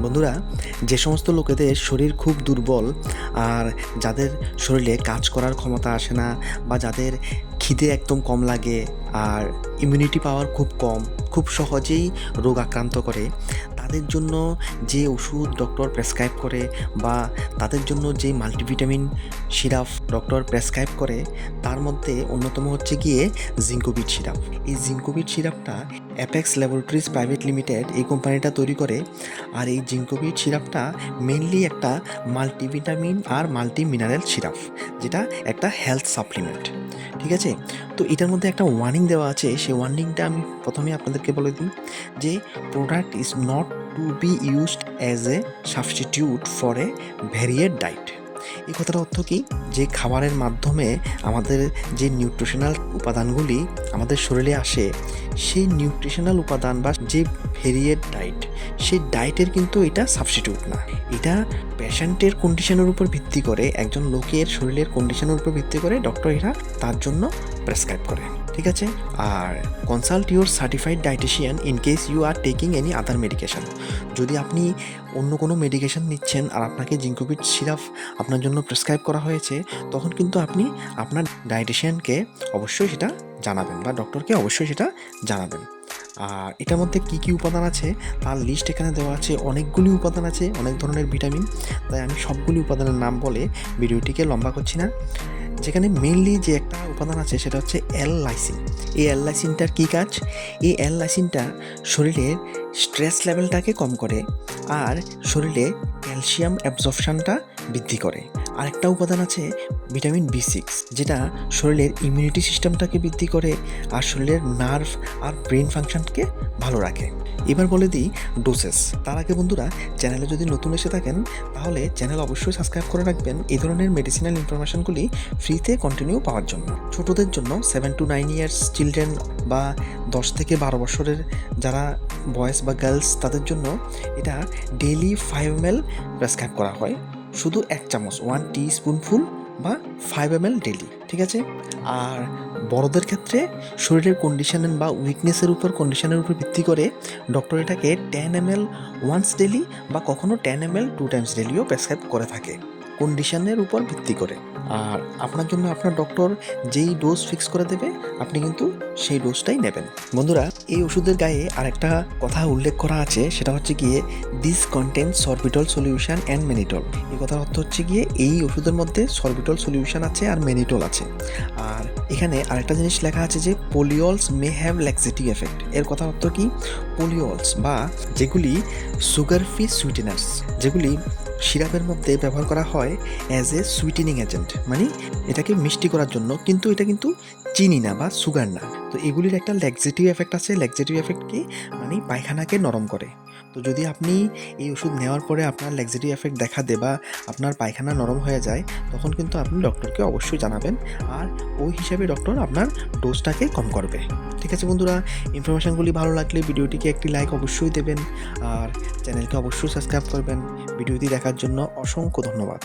বন্ধুরা, যে সমস্ত লোকেদের শরীর খুব দুর্বল আর যাদের শরীরে কাজ করার ক্ষমতা আসে না বা যাদের খিদে একদম কম লাগে আর ইমিউনিটি পাওয়ার খুব কম, খুব সহজেই রোগ আক্রান্ত করে, তাদের জন্য যে ওষুধ ডক্টর প্রেসক্রাইব করে বা তাদের জন্য যে মাল্টিভিটামিন সিরাপ ডক্টর প্রেসক্রাইব করে তার মধ্যে অন্যতম হচ্ছে গিয়ে জিঙ্কোভিট সিরাপ। এই জিঙ্কোভিট সিরাপটা অ্যাপেক্স ল্যাবরেটরিজ প্রাইভেট লিমিটেড এই কোম্পানিটা তৈরি করে। আর এই জিঙ্কোভিট সিরাপটা মেনলি একটা মাল্টিভিটামিন আর মাল্টি মিনারেল সিরাপ, যেটা একটা হেলথ সাপ্লিমেন্ট। ঠিক আছে, তো এটার মধ্যে একটা ওয়ার্নিং দেওয়া আছে। সেই ওয়ার্নিংটা আমি প্রথমে আপনাদেরকে বলে দিই যে product is not to be used as a substitute for a varied diet. এই কথাটা অর্থ কি, যে খাবারের মাধ্যমে আমাদের যে নিউট্রিশনাল উপাদানগুলি আমাদের শরীরে আসে, সেই নিউট্রিশনাল উপাদান বা যে ভেরিয়েড ডায়েট, সেই ডায়েটের কিন্তু এটা সাবস্টিটিউট না। এটা পেশেন্টের কন্ডিশনের উপর ভিত্তি করে, একজন লোকের শরীরের কন্ডিশনের উপর ভিত্তি করে ডক্টর এরা তার জন্য প্রেসক্রাইব করে। ঠিক আছে, আর consult your certified dietitian in case you are taking any other medication. যদি আপনি অন্য কোনো মেডিকেশন নিচ্ছেন আর আপনাকে জিঙ্কোভিট সিরাপ আপনার জন্য প্রেসক্রাইব করা হয়েছে, তখন কিন্তু আপনি আপনার ডায়েটিশিয়ানকে অবশ্যই সেটা জানাবেন বা ডক্টরকে অবশ্যই সেটা জানাবেন। আর এটার মধ্যে কী কী উপাদান আছে তার লিস্ট এখানে দেওয়া আছে। অনেকগুলি উপাদান আছে, অনেক ধরনের ভিটামিন, তাই আমি সবগুলি উপাদানের নাম বলে ভিডিওটিকে লম্বা করছি না। যেখানে মেইনলি যে একটা উপাদান আছে সেটা হচ্ছে এল লাইসিন। এই এল লাইসিনটার কী কাজ? এই এল লাইসিনটা শরীরের স্ট্রেস লেভেলটাকে কম করে আর শরীরে ক্যালসিয়াম অ্যাবজর্পশনটা বৃদ্ধি করে। আরেকটা উপাদান আছে ভিটামিন B6, যেটা শরীরের ইমিউনিটি সিস্টেমটাকে বৃদ্ধি করে আর শরীরের নার্ভ আর ব্রেন ফাংশনকে ভালো রাখে। এবার বলে দিই ডোসেস। তার আগে বন্ধুরা, চ্যানেলে যদি নতুন এসে থাকেন তাহলে চ্যানেল অবশ্যই সাবস্ক্রাইব করে রাখবেন এই ধরনের মেডিসিনাল ইনফরমেশনগুলি ফ্রিতে কন্টিনিউ পাওয়ার জন্য। ছোটদের জন্য 7 to 9 ইয়ার্স চিলড্রেন বা 10 থেকে 12 বছরের যারা বয়েজ বা গার্লস, তাদের জন্য এটা ডেইলি 5 ml প্রেসক্রাইব করা হয়। শুধু 1 চামচ, 1 টিস্পুনফুল বা 5 ml ডেলি। ঠিক আছে, আর বড়দের ক্ষেত্রে শরীরের কন্ডিশনের বা উইকনেসের উপর কন্ডিশনের উপর ভিত্তি করে ডক্টর এটাকে 10 ml ওয়ান্স ডেলি বা কখনো 10 ml 2 টাইমস ডেলিও প্রেসক্রাইব করে থাকে, কন্ডিশনের উপর ভিত্তি করে। আর আপনার জন্য আপনার ডক্টর যেই ডোজ ফিক্স করে দেবে আপনি কিন্তু সেই ডোজটাই নেবেন। বন্ধুরা, এই ওষুধের গায়ে আরেকটা কথা উল্লেখ করা আছে, সেটা হচ্ছে গিয়ে this content sorbitol solution and mannitol. এই কথার অর্থ হচ্ছে গিয়ে এই ওষুধের মধ্যে সরবিটল সলিউশন আছে আর মেনিটল আছে। আর এখানে আরেকটা জিনিস লেখা আছে যে পলিওলস মে হ্যাভ ল্যাক্সেটিভ এফেক্ট। এর কথা অর্থ কি? পলিওলস বা যেগুলি সুগার ফ্রি সুইটেনার্স, যেগুলি সিরাপের মধ্যে ব্যবহার করা হয় অ্যাজ এ সুইটেনিং এজেন্ট, মানে এটাকে মিষ্টি করার জন্য, কিন্তু এটা কিন্তু চিনি না বা সুগার না। তো এগুলির একটা ল্যাক্সেটিভ এফেক্ট আছে। ল্যাক্সেটিভ এফেক্ট কি? মানে পায়খানাকে নরম করে। তো যদি আপনি এই ওষুধ নেওয়ার পরে আপনার ল্যাক্সেটিভ এফেক্ট দেখা দেয় বা আপনার পায়খানা নরম হয়ে যায়, তখন কিন্তু আপনি ডক্টরকে অবশ্যই জানাবেন আর ওই হিসাবে ডক্টর আপনার ডোজটাকে কম করবে। ঠিক আছে বন্ধুরা, ইনফরমেশনগুলি ভালো লাগলে ভিডিওটিকে একটি লাইক অবশ্যই দেবেন আর চ্যানেলকে অবশ্যই সাবস্ক্রাইব করবেন। ভিডিওটি দেখার জন্য অসংখ্য ধন্যবাদ।